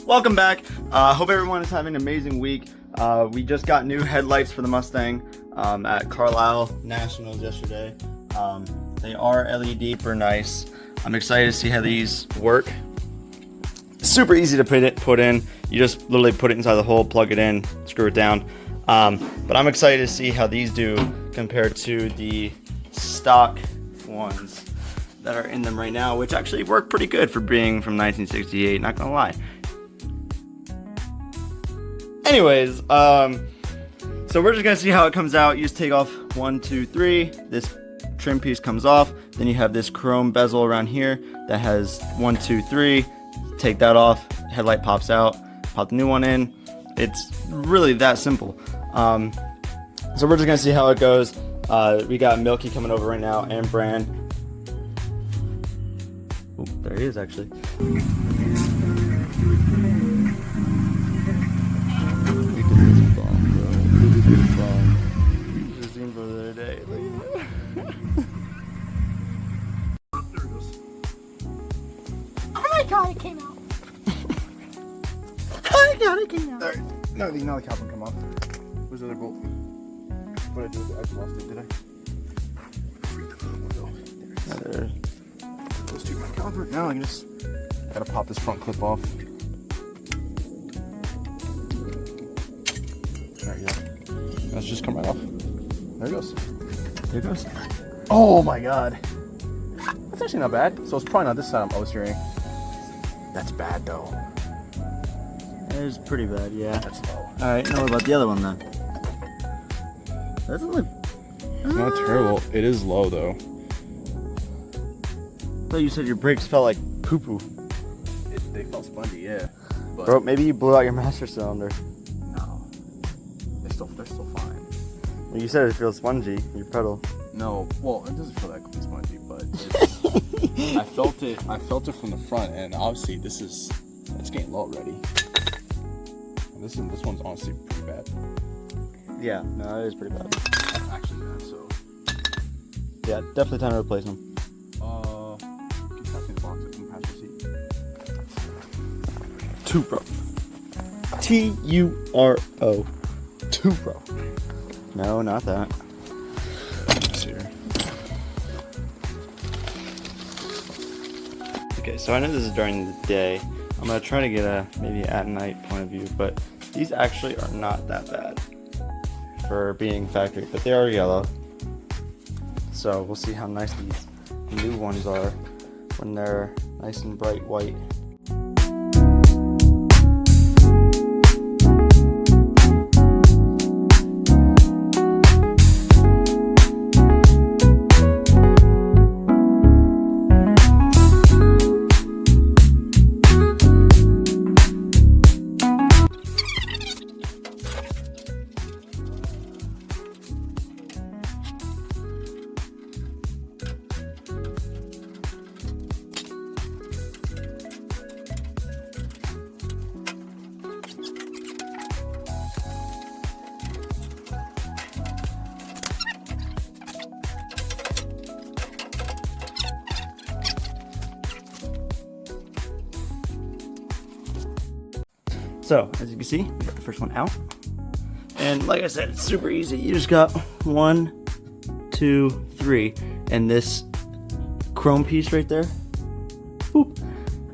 Welcome back. Hope everyone is having an amazing week. We just got new headlights for the Mustang at Carlisle Nationals yesterday. They are LED, super nice. I'm excited to see how these work. Super easy to put in. You just literally put it inside the hole, plug it in, screw it down. But I'm excited to see how these do compared to the stock ones that are in them right now, which actually work pretty good for being from 1968, not gonna lie. Anyways, so we're just gonna see how it comes out. You just take off 1, 2, 3. This trim piece comes off. Then you have this chrome bezel around here that has 1, 2, 3. Take that off. Headlight pops out. Pop the new one in. It's really that simple. So we're just gonna see how it goes. We got Milky coming over right now, and Brand. Oh, there he is actually. Just seen for the other day. Oh my god, it came out. Oh my god, it came out. Alright, now the cap will come off. Where's the other bolt? What did I do with it? I just lost it, did I? There. Those two my caliper. Now I gotta pop this front clip off. There you go. That's just come right off. There it goes. There it goes. Oh my god. That's actually not bad. So it's probably not this side I was hearing. That's bad though. It is pretty bad, yeah. That's low. Alright, now what about the other one then? That doesn't look... It's not terrible. It is low though. I thought you said your brakes felt like poo-poo. They felt spongy, yeah. But Bro, maybe you blew out your master cylinder. no. They're still fine. Well, you said it feels spongy, your pedal. No, well, it doesn't feel that completely spongy, but it's, I felt it from the front, and obviously it's getting low already. And this one's honestly pretty bad. Yeah, no, it is pretty bad. Actually bad, so. Yeah, definitely time to replace them. Can you pass me the box in the passenger seat? Turo. T-U-R-O. Turo. No, not that. Let's see here. Okay, so I know this is during the day. I'm gonna try to get a maybe at night point of view, but these actually are not that bad for being factory, but they are yellow. So we'll see how nice these new ones are when they're nice and bright white. So, as you can see, we got the first one out. And like I said, it's super easy. You just got 1, 2, 3. And this chrome piece right there, boop,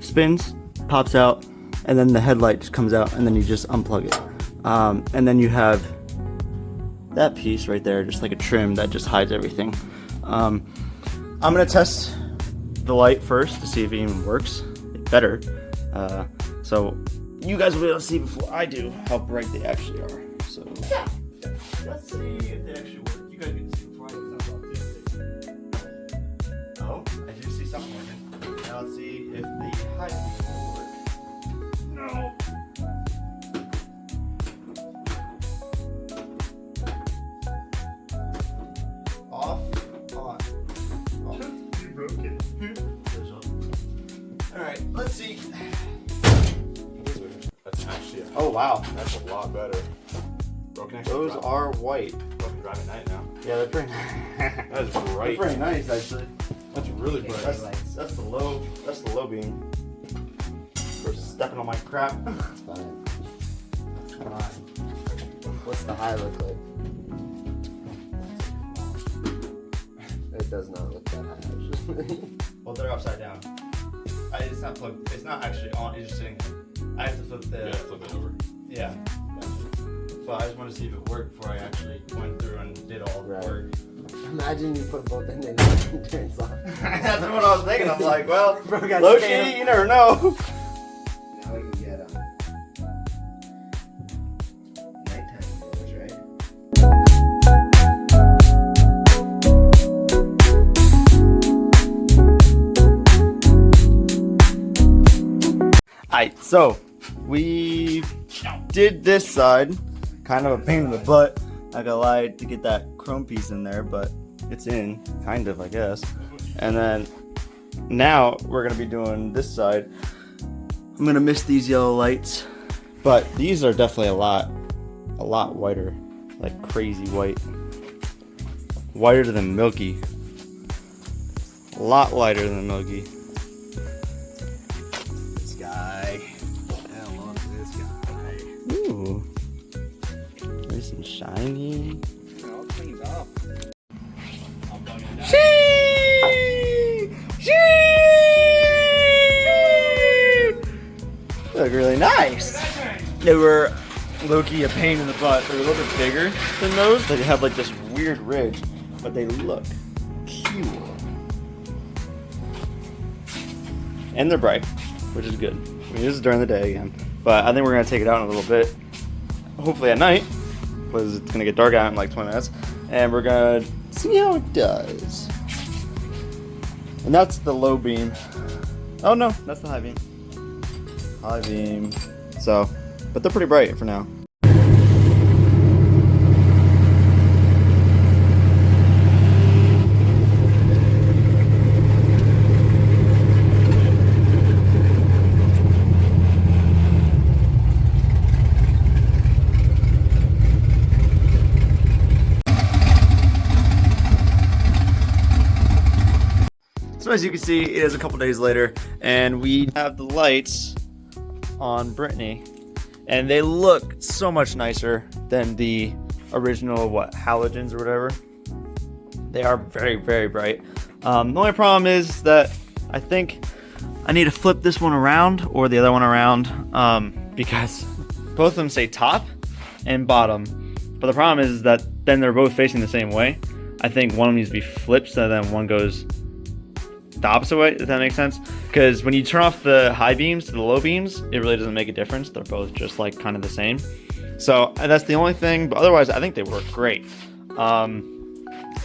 spins, pops out, and then the headlight just comes out, and then you just unplug it. And then you have that piece right there, just like a trim that just hides everything. I'm gonna test the light first to see if it even works. It better. So you guys will be able to see before I do how bright they actually are. So let's see if they actually work. You guys get to see before I do. Oh, I do see something working. Now let's see if the high beam will work. No. Off, on. You broke it. Alright, let's see. That's actually Oh wow. That's a lot better. Broken Those are white. Broken drive at night now. Yeah, they're pretty That is they're bright. pretty nice actually. That's really bright. That's the low beam. Versus stepping on my crap. It's fine. Come on. What's the high look like? It does not look that high, actually. Well, they're upside down. It's not plugged. It's not actually on. It's just sitting there. I have to flip the. Yeah, flip it over. Yeah. But I just want to see if it worked before I actually went through and did all the work. Imagine you put both in there and it turns off. That's what I was thinking. I'm like, well, Bro got low scammed. key, you never know. Now we can get nighttime photos, right? Alright, so we did this side. Kind of a pain in the butt. Not gonna lie, to get that chrome piece in there, but it's in, kind of, I guess. And then now we're gonna be doing this side. I'm gonna miss these yellow lights, but these are definitely a lot whiter, like crazy white, whiter than milky. A lot lighter than milky. This guy. I love this guy. Ooh, nice and shiny. All cleaned up. Look really nice. They were low-key a pain in the butt. They're a little bit bigger than those. They have like this weird ridge, but they look cute. And they're bright, which is good. I mean, this is during the day again, but I think we're gonna take it out in a little bit. Hopefully at night, because it's gonna get dark out in like 20 minutes, and we're gonna see how it does. And that's the low beam. Oh no, that's the high beam. High beam. So, but they're pretty bright for now. So as you can see, it is a couple days later, and we have the lights on Brittany, and they look so much nicer than the original, halogens or whatever. They are very, very bright. The only problem is that I think I need to flip this one around or the other one around, because both of them say top and bottom. But the problem is that then they're both facing the same way. I think one of them needs to be flipped so then one goes the opposite way, if that makes sense. Because when you turn off the high beams to the low beams, it really doesn't make a difference. They're both just like kind of the same. So that's the only thing, but otherwise I think they work great.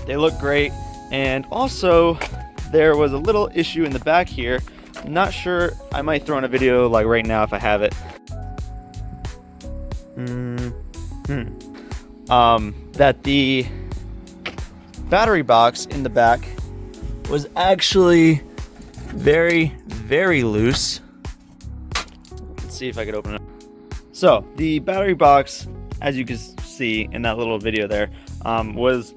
They look great. And also there was a little issue in the back here. I'm not sure, I might throw in a video like right now if I have it. That the battery box in the back was actually very, very loose. Let's see if I could open it. So the battery box, as you can see in that little video there, was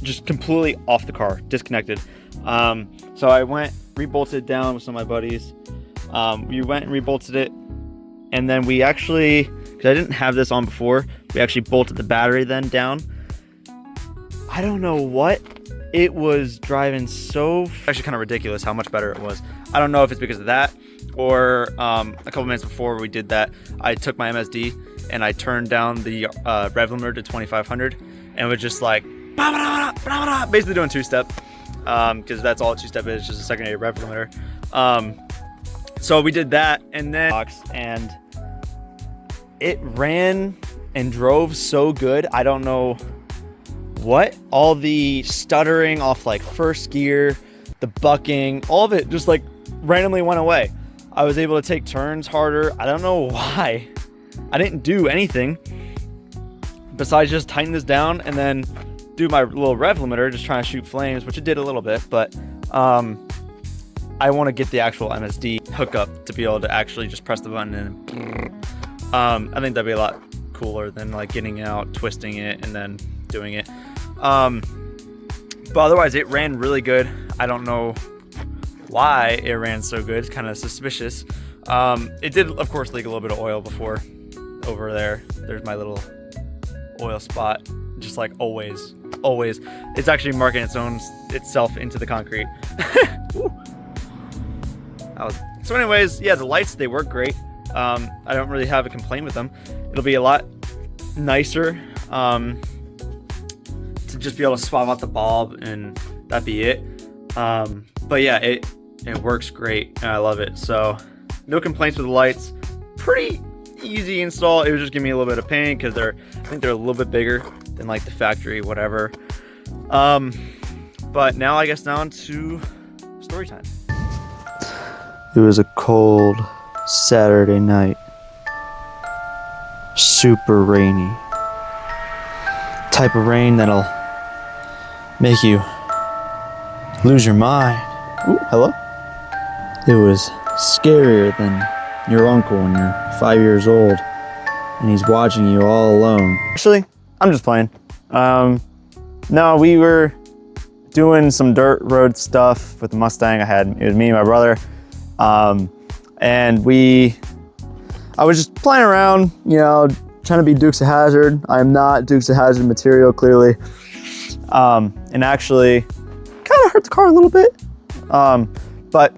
just completely off the car, disconnected. So I went, rebolted down with some of my buddies. We went and rebolted it, and then we actually, because I didn't have this on before, we actually bolted the battery then down. I don't know what. It was driving so actually kind of ridiculous how much better it was. I don't know if it's because of that or a couple minutes before we did that, I took my MSD and I turned down the rev limiter to 2500 and it was just like basically doing two-step because that's all two-step is, just a secondary rev limiter. So we did that and then it ran and drove so good. I don't know what, all the stuttering off like first gear, the bucking, all of it just like randomly went away. I was able to take turns harder. I don't know why. I didn't do anything besides just tighten this down and then do my little rev limiter, just trying to shoot flames, which it did a little bit, but I want to get the actual MSD hookup to be able to actually just press the button and I think that'd be a lot cooler than like getting out, twisting it, and then doing it. But otherwise it ran really good. I don't know why it ran so good. It's kind of suspicious. It did, of course, leak a little bit of oil before. Over there, there's my little oil spot, just like always. It's actually marking itself into the concrete. So anyways, yeah, the lights, they work great. I don't really have a complaint with them. It'll be a lot nicer to just be able to swap out the bulb and that be it. But yeah, it works great and I love it. So no complaints with the lights. Pretty easy install. It was just giving me a little bit of pain because I think they're a little bit bigger than like the factory, whatever. But now I guess on to story time. It was a cold Saturday night. Super rainy. Type of rain that'll make you lose your mind. Ooh, hello? It was scarier than your uncle when you're 5 years old and he's watching you all alone. Actually, I'm just playing. No, we were doing some dirt road stuff with the Mustang. It was me and my brother. And I was just playing around, you know, trying to be Dukes of Hazzard. I am not Dukes of Hazzard material, clearly. And actually kind of hurt the car a little bit. But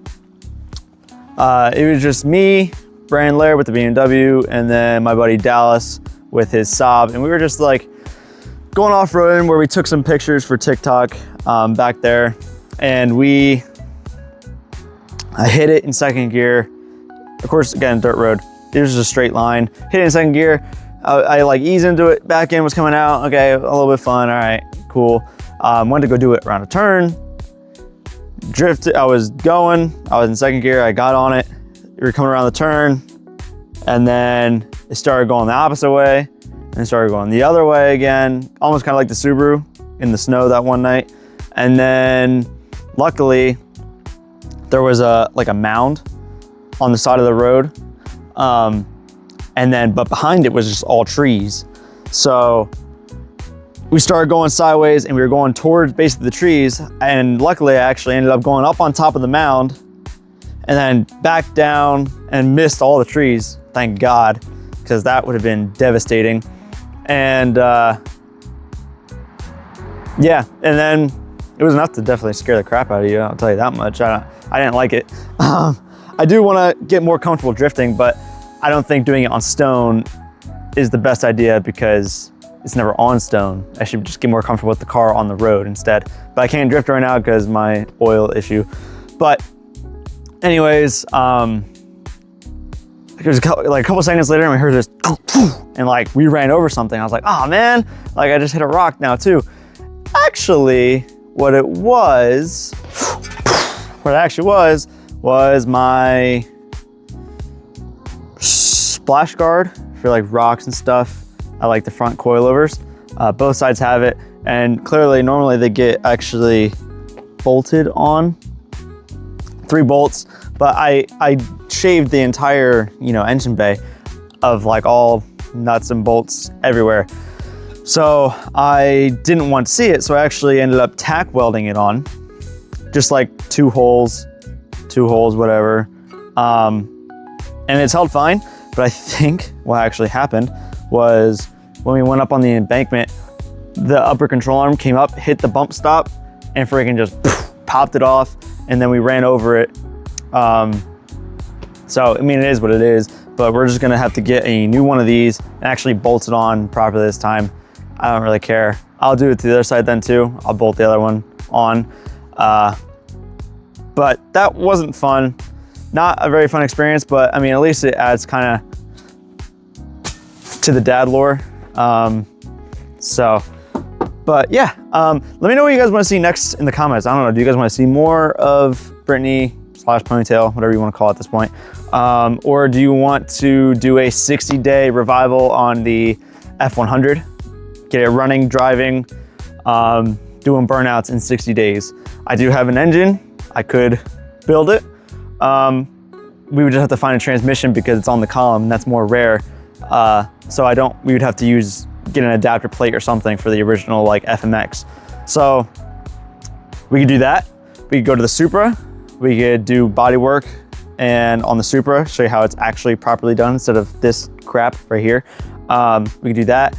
it was just me, Brandon Laird with the BMW, and then my buddy Dallas with his Saab. And we were just like going off-roading where we took some pictures for TikTok back there. And I hit it in second gear. Of course, again, dirt road. It was just a straight line. Hit it in second gear. I like eased into it. Back end was coming out. Okay, a little bit fun. All right, cool. Wanted to go do it around a turn. Drifted. I was in second gear. I got on it. We were coming around the turn, and then it started going the opposite way, and it started going the other way again. Almost kind of like the Subaru in the snow that one night. And then, luckily, there was a mound on the side of the road. But behind it was just all trees. So we started going sideways and we were going towards basically the trees. And luckily I actually ended up going up on top of the mound and then back down and missed all the trees. Thank God, because that would have been devastating. And yeah, and then it was enough to definitely scare the crap out of you. I'll tell you that much. I didn't like it. I do want to get more comfortable drifting, but I don't think doing it on stone is the best idea because it's never on stone. I should just get more comfortable with the car on the road instead. But I can't drift right now because my oil issue. But anyways, it was a couple seconds later and we heard this, and like we ran over something. I was like, oh man, like I just hit a rock now too. Actually, what it actually was my splash guard for like rocks and stuff. I like the front coilovers. Both sides have it, and clearly normally they get actually bolted on, 3 bolts, but I shaved the entire, you know, engine bay of like all nuts and bolts everywhere. So I didn't want to see it, so I actually ended up tack welding it on, just like 2 holes, whatever. And it's held fine, but I think what actually happened was when we went up on the embankment, the upper control arm came up, hit the bump stop, and freaking just popped it off, and then we ran over it. So, I mean, it is what it is, but we're just gonna have to get a new one of these and actually bolt it on properly this time. I don't really care. I'll do it to the other side then too. I'll bolt the other one on. But that wasn't fun. Not a very fun experience, but I mean, at least it adds kind of to the dad lore. But yeah, let me know what you guys want to see next in the comments. I don't know, do you guys want to see more of Brittany / Ponytail, whatever you want to call it at this point? Or do you want to do a 60-day revival on the F100? Get it running, driving, doing burnouts in 60 days. I do have an engine. I could build it. We would just have to find a transmission because it's on the column and that's more rare. So we would have to get an adapter plate or something for the original like FMX. So we could do that. We could go to the Supra. We could do body work and on the Supra, show you how it's actually properly done instead of this crap right here. We could do that.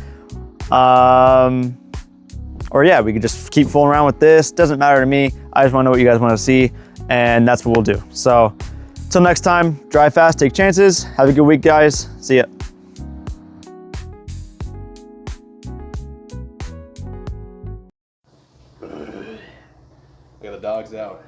Or yeah, we could just keep fooling around with this. Doesn't matter to me. I just wanna know what you guys wanna see, and that's what we'll do. So, till next time, drive fast, take chances. Have a good week, guys. See ya. Look at the dogs out.